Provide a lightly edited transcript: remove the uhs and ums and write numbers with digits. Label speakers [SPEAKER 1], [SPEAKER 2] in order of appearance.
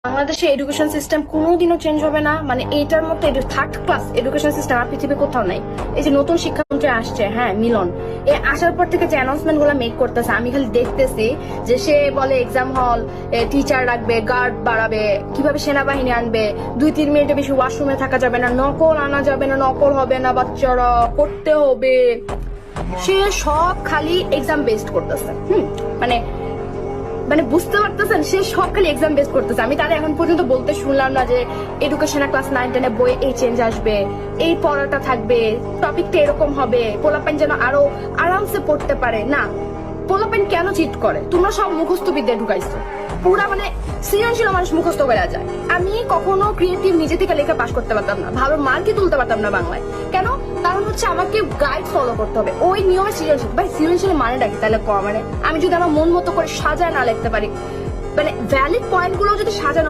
[SPEAKER 1] বাংলাদেশে education system কোনোদিনও change হবে না, মানে এইটার মতো থার্ড ক্লাস এডুকেশন সিস্টেম আর পৃথিবীর কোথাও নাই। এই যে নতুন শিক্ষামন্ত্রী আসছে, হ্যাঁ মিলন, এ আসার পর থেকে যে অ্যানাউন্সমেন্ট গুলো মেক করতেছে, আমি খালি দেখতেছি যে সে বলে এক্সাম হল, টিচার রাখবে, গার্ড বাড়াবে, কিভাবে সেনাবাহিনী আনবে, 2-3 মিনিটে বেশি ওয়াশরুমে থাকা যাবে না, নকল আনা যাবে না, নকল হবে না, বাচ্চারা করতে হবে। সে সব খালি এক্সাম বেসড করতেছে। মানে মানে বুঝতে পারতেছেন, সে সব খালি এক্সাম বেস করতেছে। আমি তারা এখন পর্যন্ত বলতে শুনলাম না যে এডুকেশনের ক্লাস 9-10 বই এই চেঞ্জ আসবে, এই পড়াটা থাকবে, টপিকটা এরকম হবে, পোলাপাইন যেন আরো আরামসে পড়তে পারে। না, পোলাপাইন কেন চিট করে? তোমরা সব মুখস্থ বিদ্যা ঢুকাইছো, পুরা মানে সৃজনশীল মানুষ মুখস্থ করে যায়। আমি কখনো ক্রিয়েটিভ নিজে থেকে লেখা পাশ করতে পারতাম না, ভালো মার্কই তুলতে পারতাম না বাংলায়। কেন? কারণ হচ্ছে আমাকে গাইড ফলো করতে হবে, ওই নিয়মে সৃজনশীল। ভাই সৃজনশীল মানে ডাকি তাহলে মানে আমি যদি আমার মন মতো করে সাজায় না লিখতে পারি, মানে ভ্যালিড পয়েন্ট গুলো যদি সাজানো